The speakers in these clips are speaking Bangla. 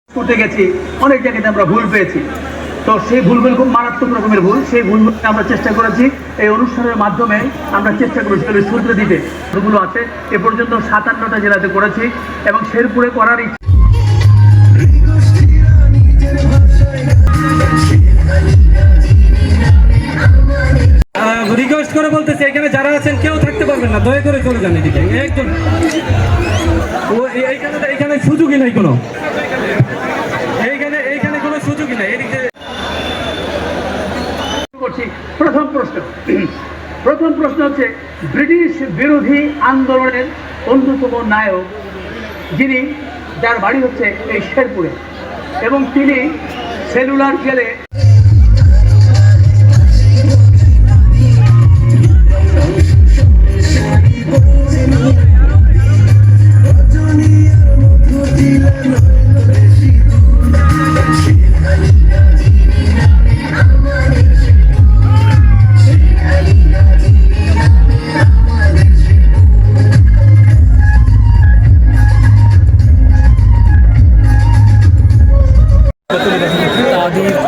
করতে গেছি, অনেক জায়গাতে আমরা ভুল পেয়েছি। তো সেই ভুলগুলো খুব মারাত্মক রকমের ভুল, সেই ভুলগুলোকে আমরা চেষ্টা করেছি এই অনুষ্ঠানের মাধ্যমে আমরা চেষ্টা করেছি শুধরে দিতে। ভুলগুলো আছে এ পর্যন্ত 57টা জেলাতে করেছি এবং শেরপুরে করার ইচ্ছা। রিকোয়েস্ট করে বলতেছি, এখানে যারা আছেন কেউ থাকতে পারবেন না, দয়া করে চলে যান এদিকে। একজন এইখানে সুযোগই নাই কোনো, এইখানে কোনো সুযোগই নাই এদিকে। প্রথম প্রশ্ন হচ্ছে ব্রিটিশ বিরোধী আন্দোলনের অন্যতম নায়ক যিনি, যার বাড়ি হচ্ছে এই শেরপুরে এবং তিনি সেলুলার জেলে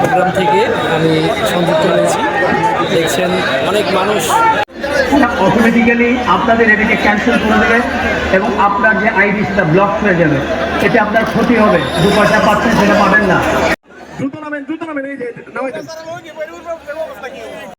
প্রোগ্রাম থেকে আমি সংযুক্ত হয়েছি। দেখছেন অনেক মানুষ অটোমেটিক্যালি আপনাদের এটাকে ক্যান্সেল করে দেবে এবং আপনার যে আইডি সেটা ব্লক হয়ে যাবে। এতে আপনার ক্ষতি হবে, 2 পয়সা পাচ্ছেন সেটা পাবেন না।